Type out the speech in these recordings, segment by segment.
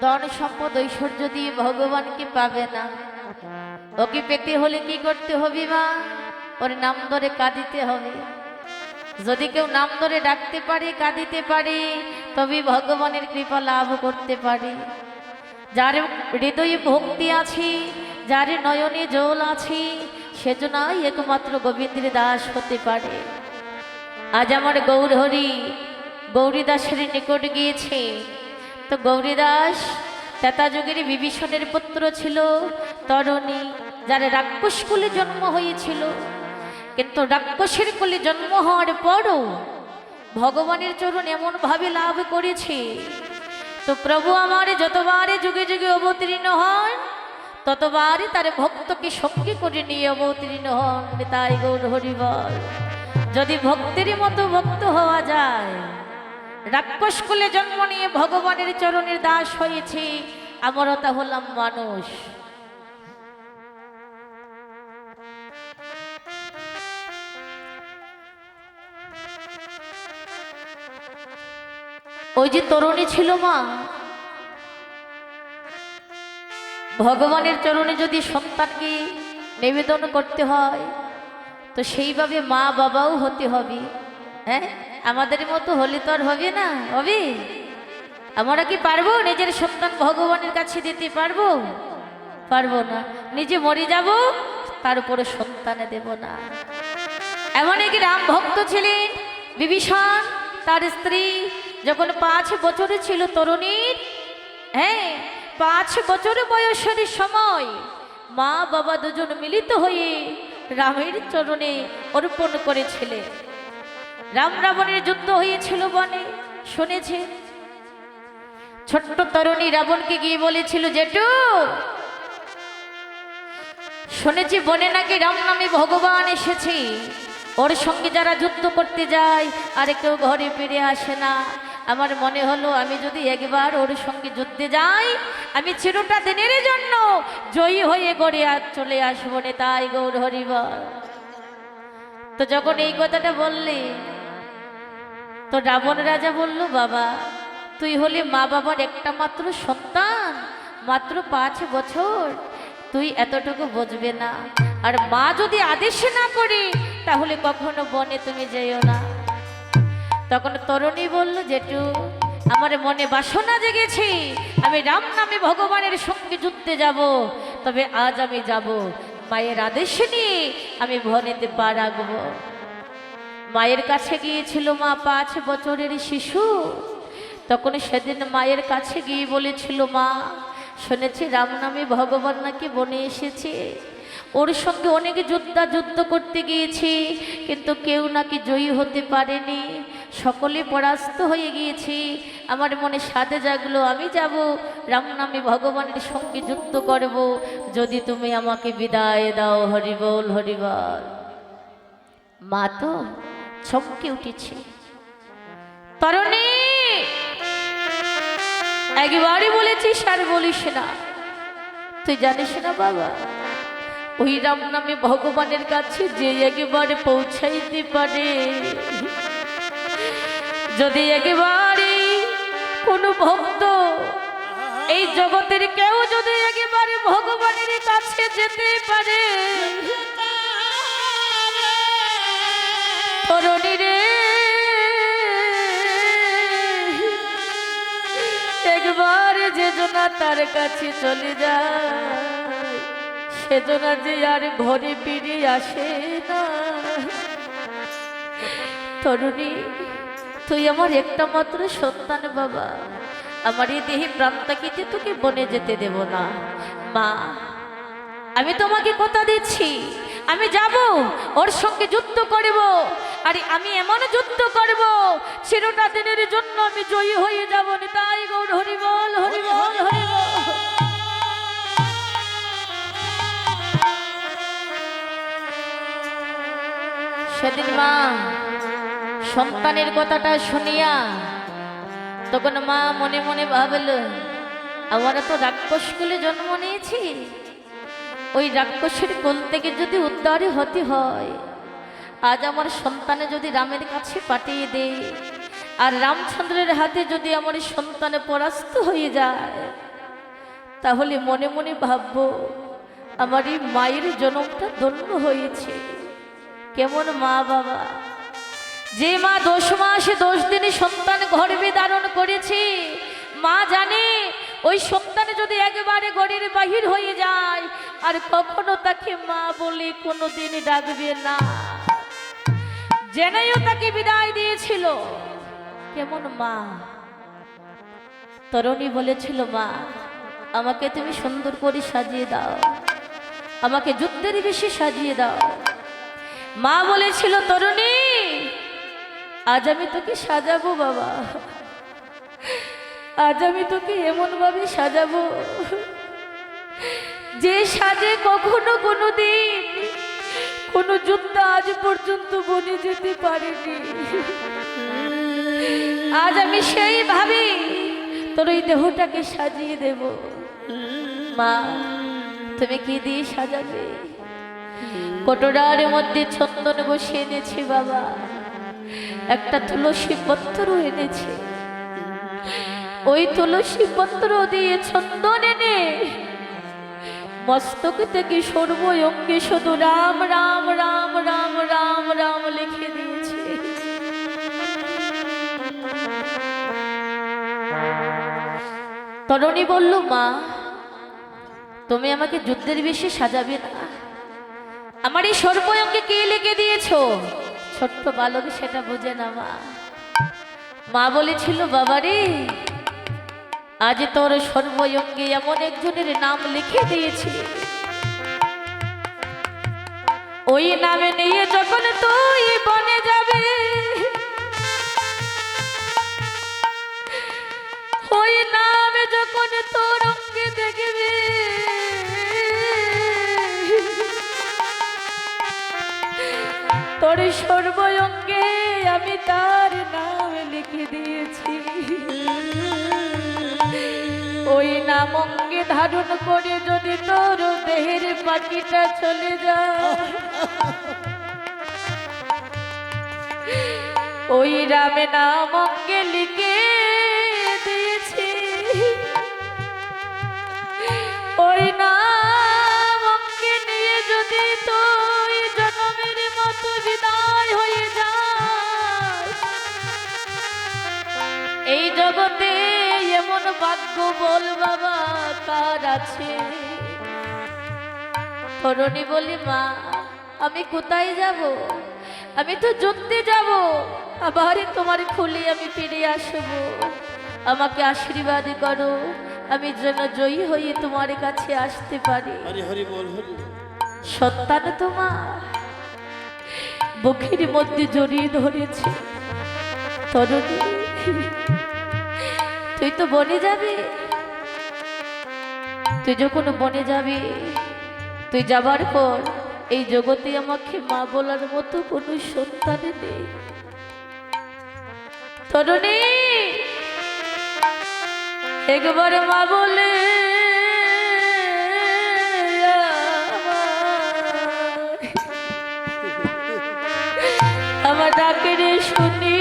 ধন সম্পদ ঐশ্বর্য দিয়ে ভগবানকে পাবে না। ওকে পেতে হলে কি করতে হবে মা? ওর নাম ধরে কাঁদিতে হবে। যদি কেউ নাম ধরে ডাকতে পারে, কাঁদিতে পারে, তবে ভগবানের কৃপা লাভ করতে পারে। যার হৃদয়ে ভক্তি আছে, যার নয়নে জল আছে, সেজন্যই একমাত্র গোবিন্দের দাস হতে পারে। আজ আমার গৌরহরি গৌরীদাসের নিকট গিয়েছে। তো গৌরীদাস ত্রেতাযুগের বিভীষণের পুত্র ছিল, তরুণী, যার রাক্ষস কুলে জন্ম হয়েছিল। কিন্তু রাক্ষসের কুলে জন্ম হওয়ার পরও ভগবানের চরণ এমন ভাবে লাভ করেছে। তো প্রভু আমার যতবারে যুগে যুগে অবতীর্ণ হন, ততবারই তার ভক্তকে সঙ্গী করে নিয়ে অবতীর্ণ হন। তাই গৌর হরি বল। যদি ভক্তির মতো ভক্ত হওয়া যায়, রাক্ষস কুলে জন্ম নিয়ে ভগবানের চরণের দাস হয়েছে, আমরাও তা হলাম মানুষ। ওই যে তরুণী ছিল মা, ভগবানের চরণে যদি সন্তানকে নিবেদন করতে হয়, তো সেইভাবে মা বাবাও হতে হবে। হ্যাঁ, আমাদের মতো হলে তো আর হবে না। হবে? আমরা কি পারবো নিজের সন্তান ভগবানের কাছে দিতে? পারবো? পারবো না। নিজে মরে যাব, তার উপরে সন্তানে দেব না। এমন এক রাম ভক্ত ছিলেন বিভীষণ। তার স্ত্রী যখন 5 বছরে ছিল তরুণীর, হ্যাঁ 5 বছর বয়সের সময় মা বাবা দুজন মিলিত হয়ে রামের চরণে অর্পণ করেছিলেন। রাম রাবণের যুদ্ধ হয়েছিল বনে, শুনেছে। ছোট্ট তরুণী রাবণকে গিয়ে বলেছিল, জেঠু শুনেছি বনে নাকি রাম নামে ভগবান এসেছে, ওর সঙ্গে যারা যুদ্ধ করতে যায় আর কেউ ঘরে ফিরে আসে না। আমার মনে হলো আমি যদি একবার ওর সঙ্গে যুদ্ধে যাই, আমি চিরটা দিনের জন্য জয়ী হয়ে গড়ে চলে আসবো। তাই গৌর হরি বল। তো যখন এই কথাটা বললে, তো রাবণ রাজা বলল, বাবা তুই হলে মা বাবার একটা মাত্র সন্তান, মাত্র 5 বছর, তুই এতটুকু বুঝবে না। আর মা যদি আদেশ না করে, তাহলে কখনো বনে তুমি যেও না। তখন তরুণী বলল, জেঠু আমার মনে বাসনা জেগেছে, আমি রাম নামে ভগবানের সঙ্গে যুদ্ধে যাব। তবে আজ আমি যাব, মায়ের আদেশ নিয়ে আমি বনেতে পা রাখব। মায়ের কাছে গিয়েছিল মা, 5 বছরের শিশু। তখন সেদিন মায়ের কাছে গিয়ে বলেছিল, মা শুনেছি রাম নামে ভগবান নাকি বনে এসেছে, ওর সঙ্গে অনেক যুদ্ধ করতে গিয়েছি, কিন্তু কেউ নাকি জয়ী হতে পারেনি, সকলে পরাস্ত হয়ে গিয়েছি। আমার মনে সাধে জাগলো, আমি যাব, রাম নামে ভগবানের সঙ্গে যুদ্ধ করব, যদি তুমি আমাকে বিদায় দাও। হরিবল হরিবল। মা তো চমকে উঠেছে। তরুণী একবারই বলেছিস আর বলিস না। তুই জানিস না বাবা, ওই রাম নামে ভগবানের কাছে যে একেবারে পৌঁছাইতে পারে, যদি একেবারে কোনো ভক্ত এই জগতের কেউ যদি একেবারে ভগবানের কাছে যেতে পারে, তরুণী রে একবার যে জনা তার কাছে চলে যায়, সেজনা যে আর ঘরে ফিরে আসে না। তরুণী তুই আমার একটা মাত্র সন্তান বাবা, আমার এই দেহে প্রাণ থাকিতে তোকে বনে যেতে দেব না। মা আমি তোমাকে কথা দিচ্ছি, আমি যাব, ওর সঙ্গে যুদ্ধ করব। আর আমি এমন যুদ্ধ করব, চিরটা দিনের জন্য আমি জয়ী হয়ে যাব। তাই গৌর হরি বল হরি বল হরি বল। সেদিন মা সন্তানের কথাটা শুনিয়া, তখন মা মনে মনে ভাবল, আমরা তো রাক্ষস কুলে জন্ম নিয়েছি, ওই রাক্ষসের কোল থেকে যদি উদ্ধার হতে হয়, আজ আমার সন্তানে যদি রামের কাছে পাঠিয়ে দেয়, আর রামচন্দ্রের হাতে যদি আমার সন্তানে পরাস্ত হয়ে যায়, তাহলে মনে মনে ভাববো আমার এই মায়ের জন্মটা ধন্য হয়েছে। কেমন মা বাবা, যে মা 10 মাসে 10 দিনে সন্তান গর্ভে ধারণ করেছে, মা জানে ওই সন্তান যদি একবারে ঘরের বাহির হয়ে যায় আর কখনো তাকে মা বলে কোনোদিন ডাকবে না, জেনেও তাকে বিদায় দিয়েছিল। কেমন মা। তরুণী বলেছিল, মা আমাকে তুমি সুন্দর করে সাজিয়ে দাও, আমাকে যুদ্ধের বেশি সাজিয়ে দাও। মা বলেছিল, তরুণী আজ আমি তোকে সাজাবো বাবা, আজ আমি তোকে এমন ভাবে সাজাবো যে সাজে কখনো কোনোদিন কোনো যুদ্ধ আজ পর্যন্ত বনে যেতে পারেনি। আজ আমি সেইভাবে তোর এই দেহটাকে সাজিয়ে দেব। মা তুমি কি দিয়ে সাজাবে? কটোরার মধ্যে চন্দন বসিয়ে এনেছি বাবা, একটা তুলসী পত্র এনেছি, ওই তুলসী পত্র দিয়ে চন্দন এনে মস্তক থেকে সর্বঙ্গে শুধু রাম রাম রাম রাম রাম রাম লিখে দিয়েছি। তরুণী বলল, মা তুমি আমাকে যুদ্ধের বেশি সাজাবে না, আমার এই সর্বঙ্গে কে লিখে দিয়েছো? ছোট্ট বালক সেটা বোঝে না মা। মা বলেছিল, বাবারে আজ তোর সর্বঙ্গে এমন একজনের নাম লিখে দিয়েছি, ওই নামে নিয়ে যখন তুই বনে যাবে, ওই নামে যখন তোর অঙ্গে দেখবে, তোর সর্বঙ্গে আমি তার নাম লিখে দিয়েছি। ওই নাম অঙ্গে ধারণ করে যদি তোর দেহের পাখিটা চলে যায়, ওই রামে নাম অঙ্গে লিখে দিয়েছি, ওই নাম অঙ্গে নিয়ে যদি তুই জনমের মতো বিদায় হয়ে যায়, এই জগতে এমন ভাগ্য বল বাবা কার আছে? তরুণী বলি, মা আমি কোথায় যাব? আমি তো যুদ্ধে যাব, আবার তোমার খুলে আমি ফিরে আসব। আমাকে আশীর্বাদ করো, আমি যেন জয়ী হয়ে তোমার কাছে আসতে পারি। সন্তান তোমার বুকের মধ্যে জড়িয়ে ধরেছে। তরুণী তুই তো বনে যাবি, তুই যখন বনে যাবি, তুই যাবার পর এই জগতে আমাকে মা বলার মতো কোনো সন্তান নেই। তরুণী একবার মা বলে আমার ডাকের শুনি,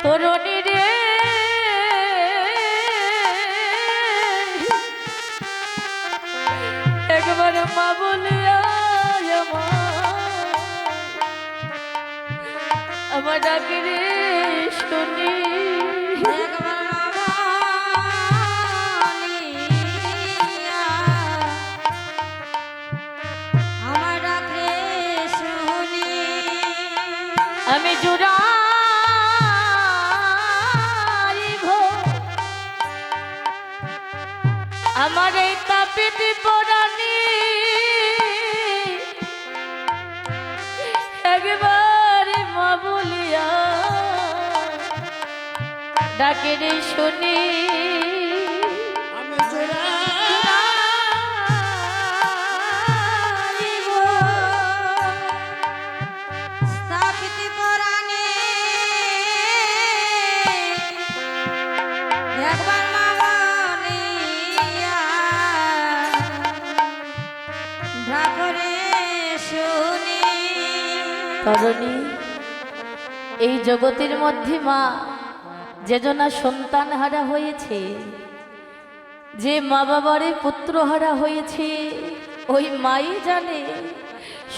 তরুণী রে একবার মা বলে আমার ডাকে রে শুনি, আমার ডাকে শুনি, আমি জোড়া আমার এই তাপিতি পরানি একবারে মা বলিয়া ডাকে রে শুনি, তরুণী, এই জগতের মধ্যে মা যে জনা সন্তান হারা হয়েছে, যে মা বাবারে পুত্র হারা হয়েছে, ওই মাই জানে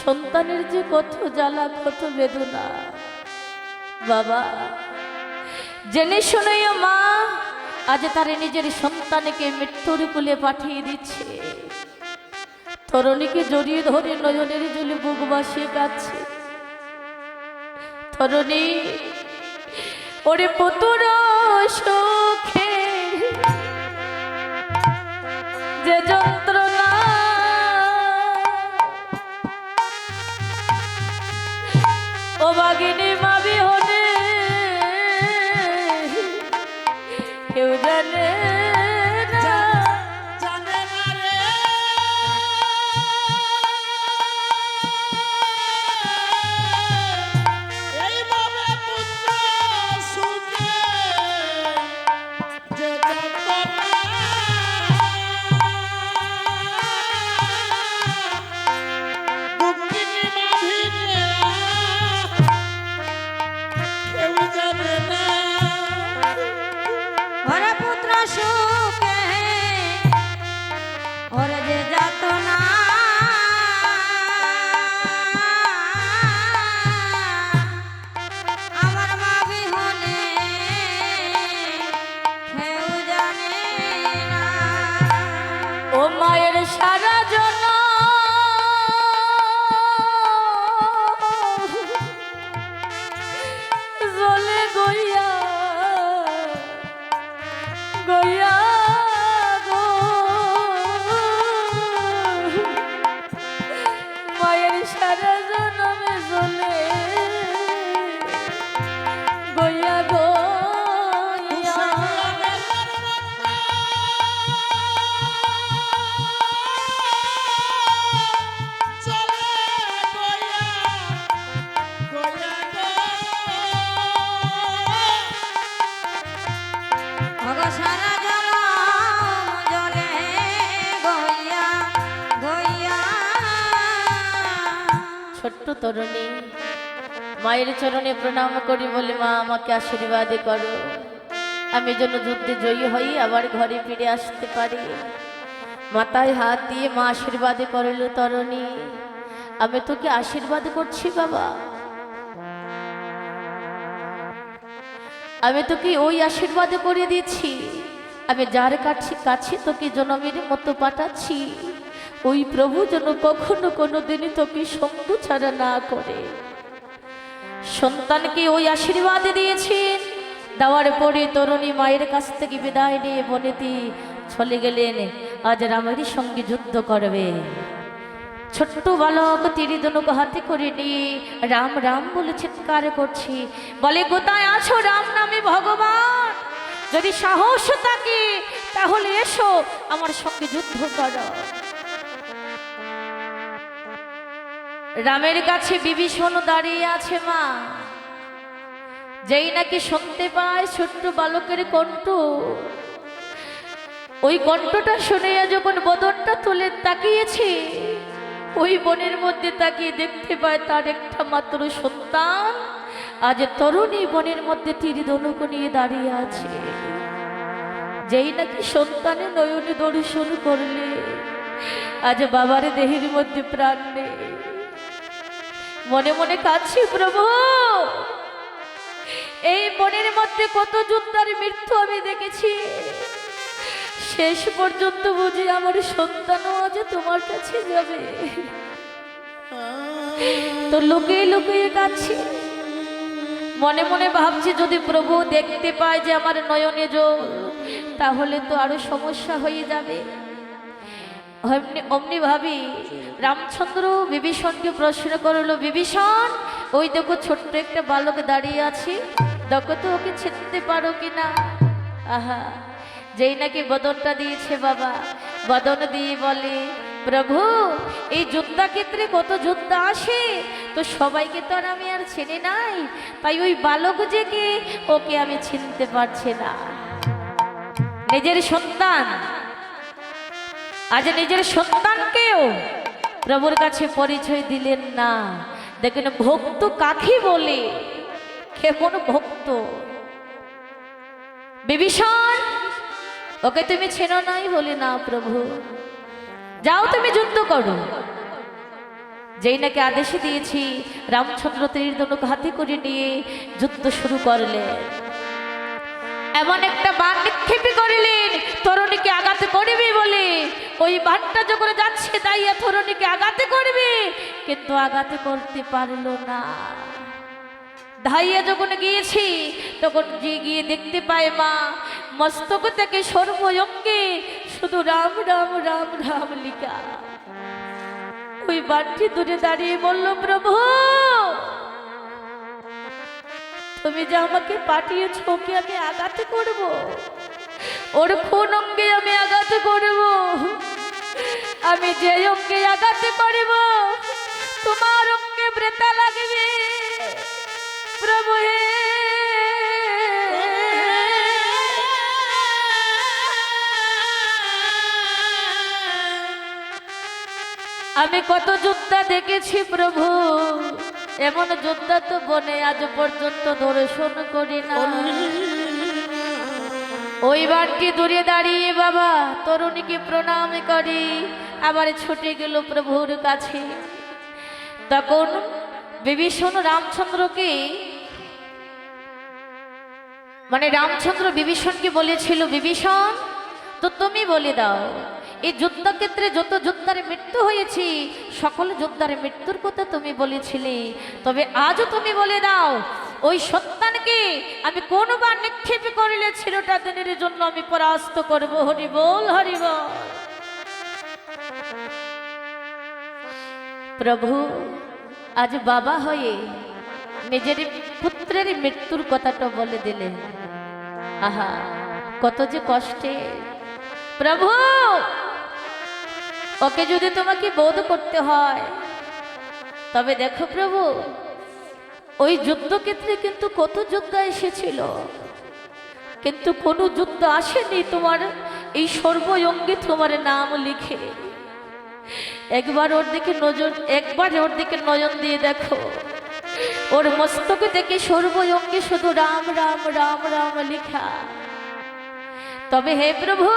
সন্তানের যে কত জ্বালা কত বেদনা। বাবা জেনে শুনেও মা আজ তার নিজের সন্তানকে মৃত্যুর কুলে পাঠিয়ে দিচ্ছে। তরুণীকে জড়িয়ে ধরে নয়নের জলে বুক বাসিয়ে কাঁদছে। তরুণী, ওরে পুতুর সুখে যে যন্ত্রণা, ও বাগিনী মাবি হলে কেউ জানে না। ওরে পুত্র সুখে ওরে যে যাতনা, আমার মা বিহনে কেউ জানে না। ও মায়ের সারা জন্য জলে গইয়া গইয়া গো, মায়ের সারা জন্মে জলে গইয়া গইয়া। ওগো সারা জনম জলে গইয়া গইয়া। ছোট্ট তরুণী মায়ের চরণে প্রণাম করি বলে, মা আমাকে আশীর্বাদ করো, আমি যেন যুদ্ধে জয়ী হই আবার ঘরে ফিরে আসতে পারি। মাথায় হাত দিয়ে মা আশীর্বাদ করল। তরুণী, আমি তোকে আশীর্বাদ করছি বাবা, আমি তোকে ওই আশীর্বাদ করে দিচ্ছি, আমি যার কাছে তোকে জনমের মতো পাঠাচ্ছি, ওই প্রভু যেন কখনো কোনো দিনই তোকে সঙ্গ ছাড়া না করে। সন্তানকে ওই আশীর্বাদ দিয়েছেন, দেওয়ার পরে তরুণী মায়ের কাছ থেকে বিদায় নিয়ে বনেতে চলে গেলেন। আজ রামের সঙ্গে যুদ্ধ করবে। ছোট্ট বালক তীরধনুক হাতে করে নিয়ে রাম রাম বলে চিৎকার করছি, বলে কোথায় আছো রাম নামে ভগবান, যদি সাহস থাকে তাহলে এসো আমার সঙ্গে যুদ্ধ করো। রামের কাছে বিভীষণ দাঁড়িয়ে আছে। মা যেই নাকি শুনতে পায় ছোট্ট বালকের কণ্ঠ, ওই কণ্ঠটা শুনে যখন বদনটা তুলে তাকিয়েছে, ওই বনের মধ্যে তাকিয়ে দেখতে পায় তার একটা মাত্র সন্তান আজ তরুণী বনের মধ্যে তীরধনুক নিয়ে দাঁড়িয়ে আছে। যেই নাকি সন্তানের নয়নে দর্শন করলে আজ বাবার দেহের মধ্যে প্রাণ নেই। মনে মনে কাঁদছি, প্রভু এই বনের মধ্যে কত যোদ্ধার মৃত্যু আমি দেখেছি, শেষ পর্যন্ত বুঝি আমার সন্তানও আজ তোমার কাছে যাবে। তো লুকিয়ে লুকিয়ে কাঁদছি, মনে মনে ভাবছি যদি প্রভু দেখতে পায় যে আমার নয়নে জল, তাহলে তো আরো সমস্যা হয়ে যাবে। অমনি ভাবি রামচন্দ্র বিভীষণকে প্রশ্ন করলো, বিভীষণ ওই দেখো ছোট্ট একটা বালক দাঁড়িয়ে আছে, দেখো তো ওকে চিনতে পারো কিনা। আহা, যেই নাকি বদনটা দিয়েছে বাবা, বদন দিয়ে বলে, প্রভু এই যুদ্ধক্ষেত্রে কত যোদ্ধা আসে, তো সবাইকে তো আর আমি আর চিনি নাই, তাই ওই বালক যে কে ওকে আমি চিনতে পারছি না। নিজের সন্তান, আজ নিজের সন্তানকেও প্রভুর কাছে পরিচয় দিলেন না, দেখেন ভক্ত কাকে বলে, কেমন ভক্ত। বিভীষণ, ওকে তুমি চেনো নাই? বলে না প্রভু। যাও তুমি যুদ্ধ করো। যেই নাকি আদেশ দিয়েছি, রামচন্দ্র তীর ধনুক হাতে করে নিয়ে যুদ্ধ শুরু করলেন। এমন একটা বাণ নিক্ষেপী করিলেন তরুণীকে আঘাত করবে বলে। ওই বাণটা যখন যাচ্ছে দাইয়া তরুণীকে আঘাত করবে, কিন্তু আঘাত করতে পারল না। ধাইয়া যখন গিয়েছি তখন গিয়ে দেখতে পায় মা মস্তক থেকে সর্বঙ্গে শুধু রাম রাম রাম রাম লিখা। ওই বাণটি দূরে দাঁড়িয়ে বলল, প্রভু তুমি যে আমাকে পাঠিয়েছ, ওকে আমি আঘাত করব, ওর কোন অঙ্গে আমি আঘাত করব? আমি যে অঙ্গে আঘাত করব তোমার অঙ্গে ব্রেতা লাগবে প্রভু হে। আমি কত যোদ্ধা দেখেছি প্রভু, এমন যোদ্ধা তো বনে আজ পর্যন্ত দর্শন করি না। ওই বাণটি দূরে দাঁড়িয়ে বাবা তরুণীকে প্রণাম করি, আবার ছুটে গেল প্রভুর কাছে। তখন বিভীষণ রামচন্দ্রকে, মানে রামচন্দ্র বিভীষণকে বলেছিল, বিভীষণ তো তুমি বলে দাও, এই যুদ্ধক্ষেত্রে যত যোদ্ধার মৃত্যু হয়েছে সকল যোদ্ধার মৃত্যুর কথা তুমি বলেছিলে, তবে আজও তুমি বলে দাও ওই সন্তানকে আমি কোনবার নিক্ষেপ করিলে ছিলটা দিনের জন্য আমি পরাস্ত করব। হরি বল, হরি বল। প্রভু আজ বাবা হয়ে নিজের পুত্রের মৃত্যুর কথাটা বলে দিলেন। আহা কত যে কষ্টে। প্রভু ওকে যদি তোমাকে বোধ করতে হয়, তবে দেখো প্রভু ওই যুদ্ধক্ষেত্রে কিন্তু কত যোদ্ধা এসেছিল, কিন্তু কোনো যুদ্ধ আসেনি তোমার এই সর্বঙ্গে তোমার নাম লিখে। একবার ওর দিকে নজর দিয়ে দেখো, ওর মস্তক থেকে সর্বঙ্গে শুধু রাম রাম রাম রাম লিখা। তবে হে প্রভু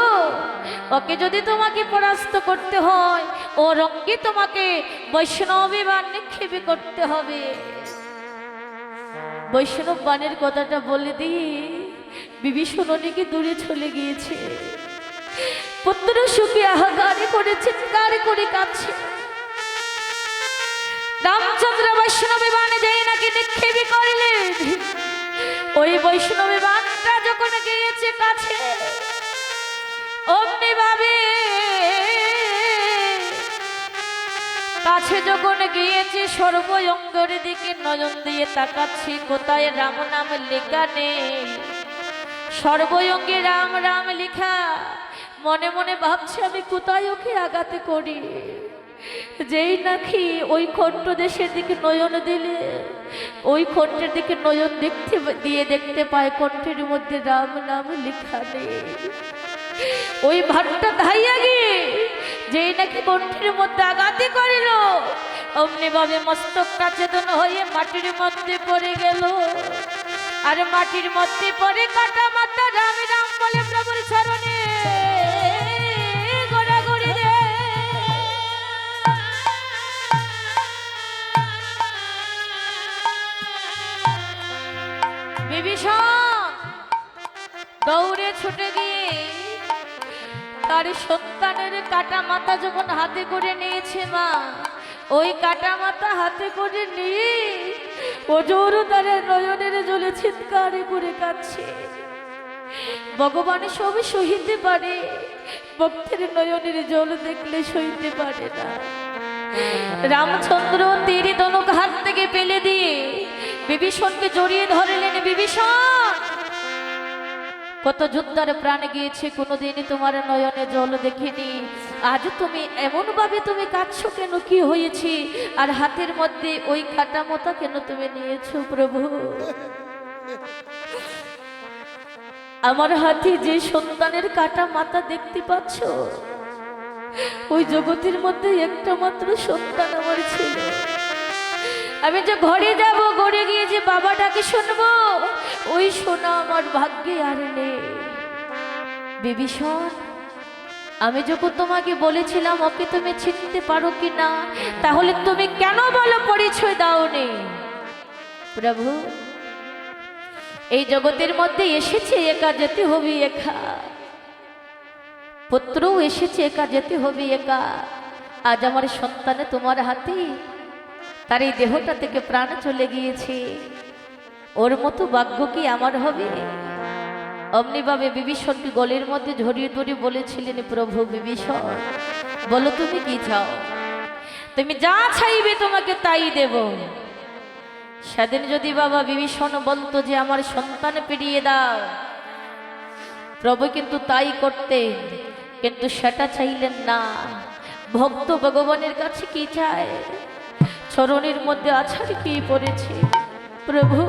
ওকে যদি তোমাকে পরাস্ত করতে হয়, ওর অঙ্গে তোমাকে বৈষ্ণবী বাণ নিক্ষেপ করতে হবে। বৈষ্ণব বাণের কথাটা বলে দিয়ে বিভীষণ অনেকে দূরে চলে গিয়েছে। পুত্র সুখে আহাকারে করে চিৎকার করে কাঁদছে। রামচন্দ্র বৈষ্ণবী বাণে যেই নাকি নিক্ষেপ করিলেন, ওই বৈষ্ণবী বাণটা যখন গিয়েছে কাছে, অমনি ভাবে কাছে যখন গিয়েছে সর্বঙ্গের দিকে নয়ন দিয়ে তাকাচ্ছি, কোথায় রাম নাম লেখা নেই, সর্বঙ্গে রাম রাম লেখা। মনে মনে ভাবছি আমি কোথায় ওকে আঘাত করি। যেই নাকি ওই কণ্ঠ দেশের দিকে নয়ন দিলে, ওই কণ্ঠের দিকে নয়ন দেখতে পায় কণ্ঠের মধ্যে রাম নাম লেখা নেই। ওই ভাটটা ধাইয়া গিয়ে যেই নাকি কণ্ঠের মধ্যে আঘাতে করিল, অমনি ভাবে মস্তকটা চেতন হয়ে মাটির মধ্যে পড়ে গেল। আর মাটির মধ্যে পড়ে কাটা মাথা রাম রাম বলে প্রভুর চরণে গড়াগড়ি রে। বিভীষণ দৌড়ে ছুটে গিয়ে তার সন্তানের কাটা মাথা যখন হাতে করে নিয়েছে মা, ওই কাটা মাথা হাতে করে নিয়ে ওজোর তার নয়নের জলে চিৎকার করে কাঁদছে। ভগবান সব সহিতে পারে, ভক্তের নয়নের জল দেখলে সইতে পারে না। রামচন্দ্র তীর ধনুক হাত থেকে ফেলে দিয়ে বিভীষণকে জড়িয়ে ধরলেন। বিভীষণ কত যোদ্ধার প্রাণ গিয়েছে, কোনোদিনই তোমার নয়নে জল দেখিনি, আজ তুমি এমন ভাবে তুমি কাঁদছো কেন, কি হয়েছে? আর হাতের মধ্যে ওই কাটা মাথা কেন তুমি নিয়েছো প্রভু? আমার হাতে যে সন্তানের কাটা মাথা দেখতে পাচ্ছ, ওই জগতের মধ্যে একটা মাত্র সন্তান আমার ছিল। আমি যে ঘরে যাব, ঘরে গিয়ে যে বাবাটাকে শুনবো, ওই শোনা আমার ভাগ্যে আর নেই। বিভীষণ, আমি যখন তোমাকে বলেছিলাম ওকে তুমি চিনতে পারো কি না, তাহলে তুমি কেন বলো পরিচয় দাওনি? প্রভু, এই জগতের মধ্যে এসেছে একা যেতে হবে একা, পুত্রও এসেছে একা যেতে হবে একা। আজ আমার সন্তানে তোমার হাতে, তার এই দেহটা থেকে প্রাণ চলে গিয়েছে, ওর মতো ভাগ্য কি আমার হবে? অমনিভাবে বিভীষণকে গলের মধ্যে ঝরিয়ে ধরে বলেছিলেন, প্রভু বিভীষণ, বলো তুমি কি চাও? তুমি যা চাইবে তোমাকে তাই দেব। সেদিন যদি বাবা বিভীষণ বলতো যে আমার সন্তান ফিরিয়ে দাও, প্রভু কিন্তু তাই করতেন, কিন্তু সেটা চাইলেন না। ভক্ত ভগবানের কাছে কি চায়? চরণের মধ্যে আছাড় কি পড়েছে, প্রভু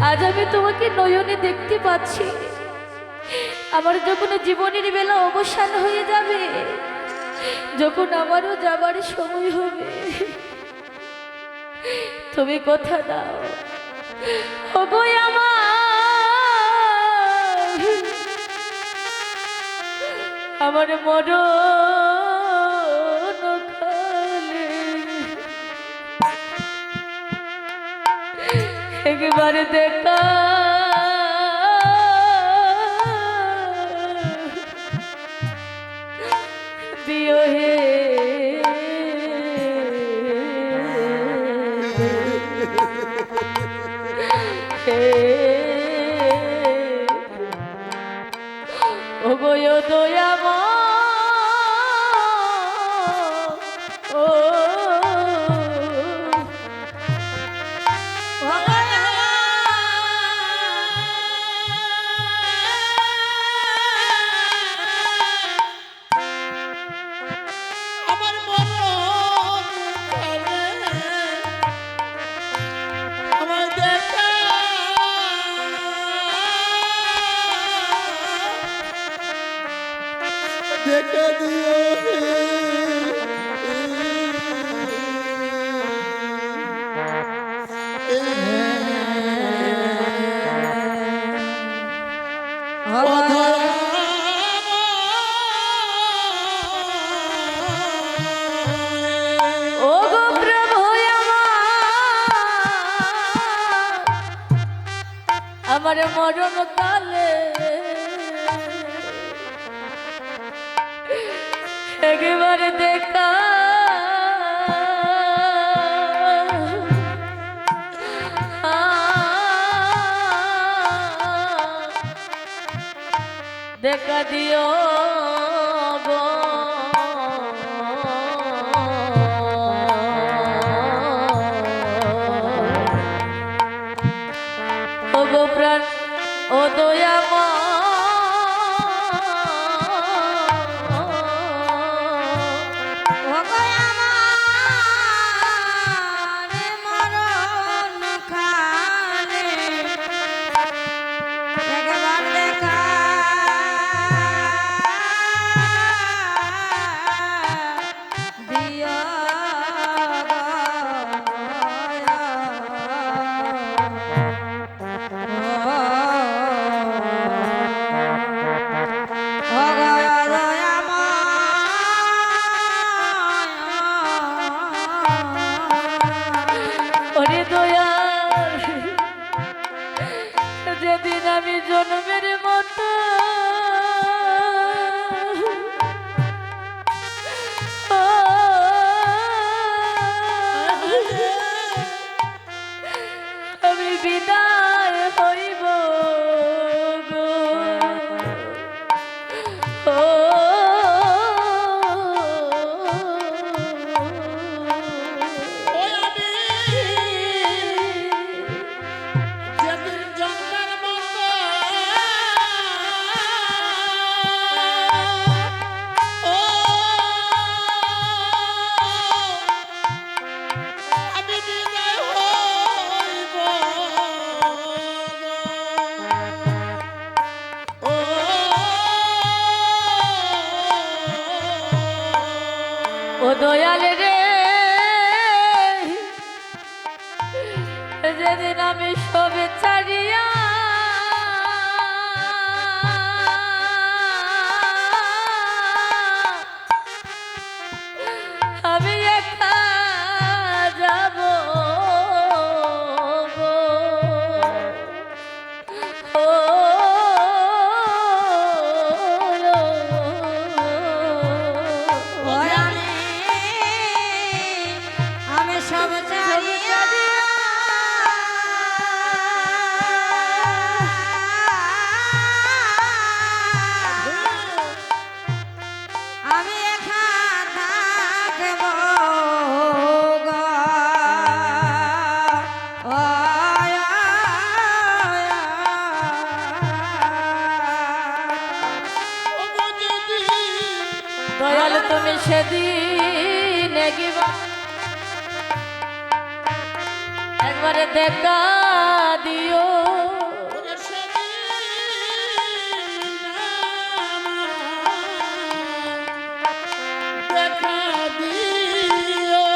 আজ আমি তোমাকে নয়নে দেখতে পাচ্ছি। আমার যখন জীবনের বেলা অবসান হয়ে যাবে, যখন আমারও যাবার সময় হবে, তুমি কথা দাও, ওগো আমার মরণ কালে একবার দেখা দিও হে, ও গো দয়ামা, ও আমার মরণ কালে আমার দেখা দিও ও গো প্রভু আমার মরণ কালে একবারে দেখা দেখা দিও গো, ও গো প্রাণ, ও দয়ামা, ওরে দয়া, যেদিন আমি জন্মের মতো আমি বিদায় হইব গো, ও দয়াল তুমি সেদিন একবারে দেখা দিও। ওরে সেদিন আমার দেখা দিও।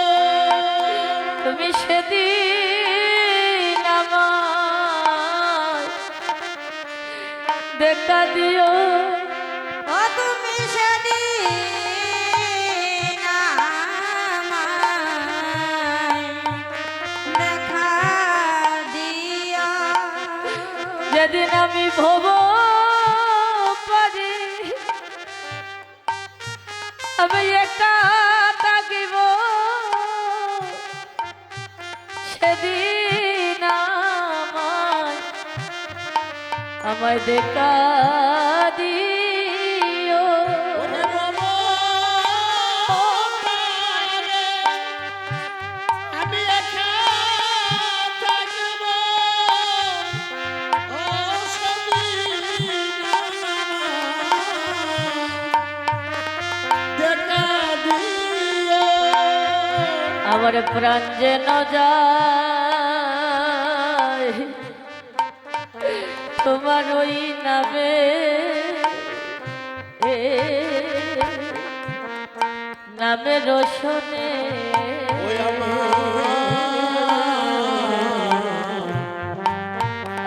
তুমি সেদিন আমায় দেখা দিও। ও তুমি সেদিন আমায় দেখা দিও। যেদিন আমি ভব পারি আমি একা থাকিব, সেদিন আমায় দেখা দিও। ওরে বাবা, আমি একা থাকব। ও সেদিন দেখা দিও। আমার প্রাণ যেন যায় তোমার ওই নামে, নামে রোশনে। ওই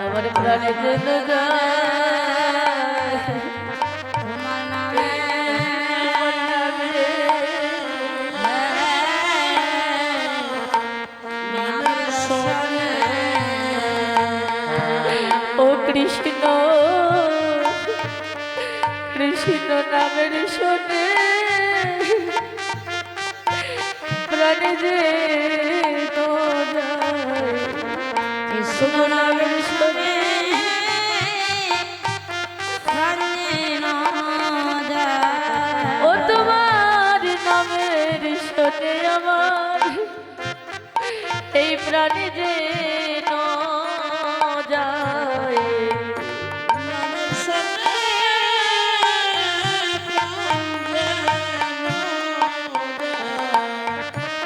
আমার প্রাণে যেন যায় তোমার নামে তোমার নামে। নামের শোনে। ও কৃষ্ণ কৃষ্ণ নামের শোনে প্রাণে যে কৃষ্ণ নামের শোনে প্রাণে না যায়। ও তোমার নামের শোনে আমার এই প্রাণে যে যায়। নামের সঙ্গে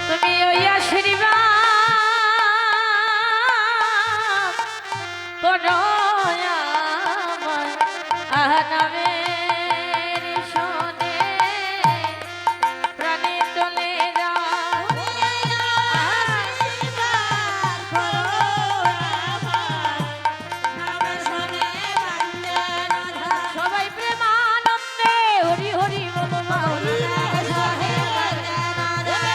তুমি ওই আশীর্বাদ করো আমায়, নামের শোনে প্রাণে চলে যায়। আশীর্বাদ করো নামের শোনে প্রাণে না যায়। সবাই প্রেমানন্দে হরি হরি বলো মা হরি। নামের শোনে প্রাণে না যায়।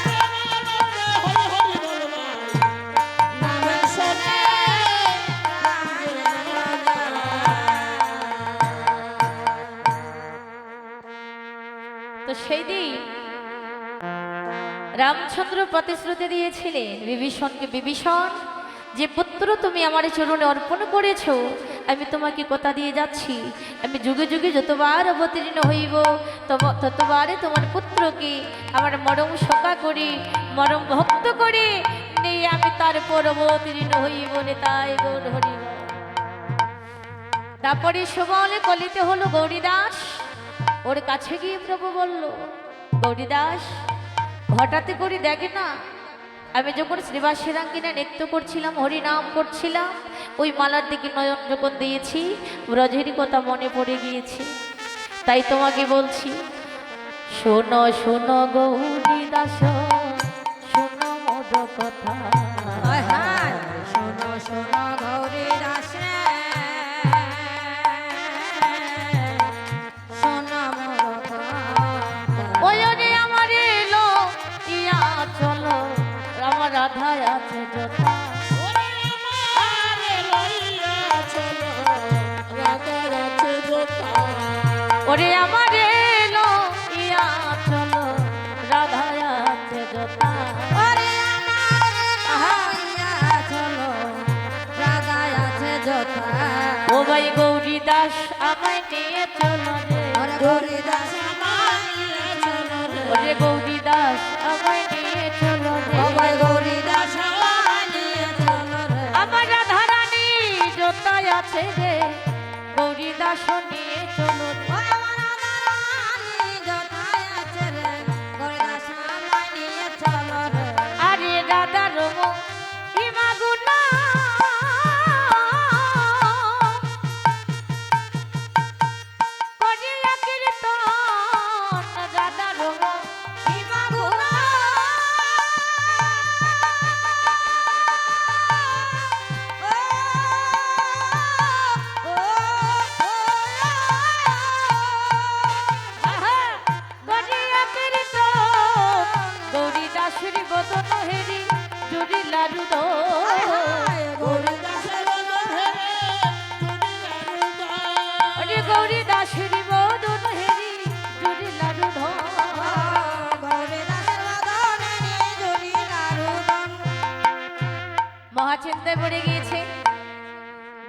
নামের শোনে প্রাণে না যায়। তো সেই দিন রামচন্দ্র প্রতিশ্রুতি দিয়েছিলেন বিভীষণকে, বিভীষণ যে পুত্র তুমি আমার চরণে অর্পণ করেছো, আমি তোমাকে কথা দিয়ে যাচ্ছি আমি যুগে যুগে যতবার অবতীর্ণ হইব ততবারে তোমার পুত্রকে আমার মরম সখা করি মরম ভক্ত করে নিয়ে আমি তারপর অবতীর্ণ হইব রে তাই গৌর হরিব। তারপরে সুবলে কলিতে হলো গৌরীদাস, ওর কাছে গিয়ে প্রভু বলল, গৌরীদাস হঠাৎ করে দেখে না আমি যখন শ্রীবাসীরাঙ্গিনা নৃত্য করছিলাম হরিনাম করছিলাম ওই মালার দিকে নয়ন যখন দিয়েছি ব্রজের কথা মনে পড়ে গিয়েছে, তাই তোমাকে বলছি শোনো শোনো গৌরীদাস শোনো মোর কথা। হায় হায় শোনো শোনো গৌরী দাস রে, শোনো মোর কথা। ওই রে আমার এলো ইয়া চলো আমার রাধায় আছে যথা। ওরে আমার এলো ইয়া চলো রাধায় আছে যথা। ওরে আমার হইয়া চলো রাধায় আছে যথা। ও ভাই গৌরী দাস আমায় নিয়ে চলো রে, ওরে গৌরী দাস আমায় নিয়ে চলো রে। ওরে গৌরী দাস আমায় নিয়ে চলো ও রে। ভাই গৌরী দাস আমায় নিয়ে চলো রে। আমার রাধারানী যথায় আছে রে, গৌরী দাস নিয়ে চলো রে। ওরে আমার রাধারানী যথায় আছে রে,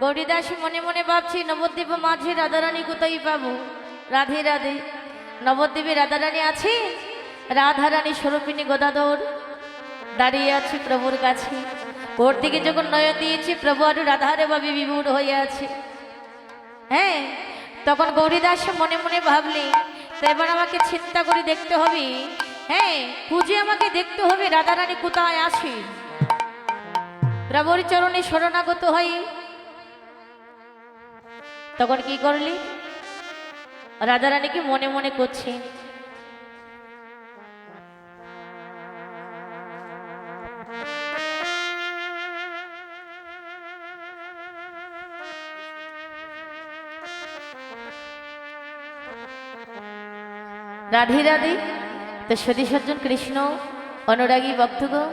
গৌরীদাস মনে মনে ভাবছি নবদ্বীপ মাঝে রাধারানী কোথায় পাবো। রাধে রাধে। নবদ্বীপে রাধারানী আছে। রাধারানী স্বরূপিণী গদাধর দাঁড়িয়ে আছে প্রভুর কাছে। ওর দিকে যখন নয়ন দিয়েছি, প্রভু আর রাধারে ভাবে বিমূঢ় হয়ে আছে। হ্যাঁ, তখন গৌরীদাস মনে মনে ভাবলি, তো এবার আমাকে চিন্তা করে দেখতে হবে। হ্যাঁ, খুঁজে আমাকে দেখতে হবে রাধারানী কোথায় আছে। প্রভুর চরণে শরণাগত হয়ে তখন কি করলি, রাধারানীকে মনে মনে করছে। রাধে রাধে। তো সতী সজ্জন কৃষ্ণ অনুরাগী ভক্তগণ,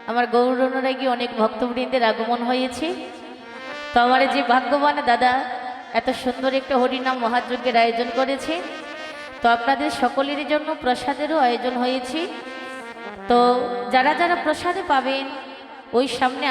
আমার গৌর অনুরাগী অনেক ভক্তবৃন্দের আগমন হয়েছে। তো আমার যে ভাগ্যবান দাদা এত সুন্দর একটা হরিনাম মহাযজ্ঞের আয়োজন করেছে। তো আপনাদের সকলের জন্য প্রসাদেরও আয়োজন হয়েছে। তো যারা যারা প্রসাদে পাবেন ওই সামনে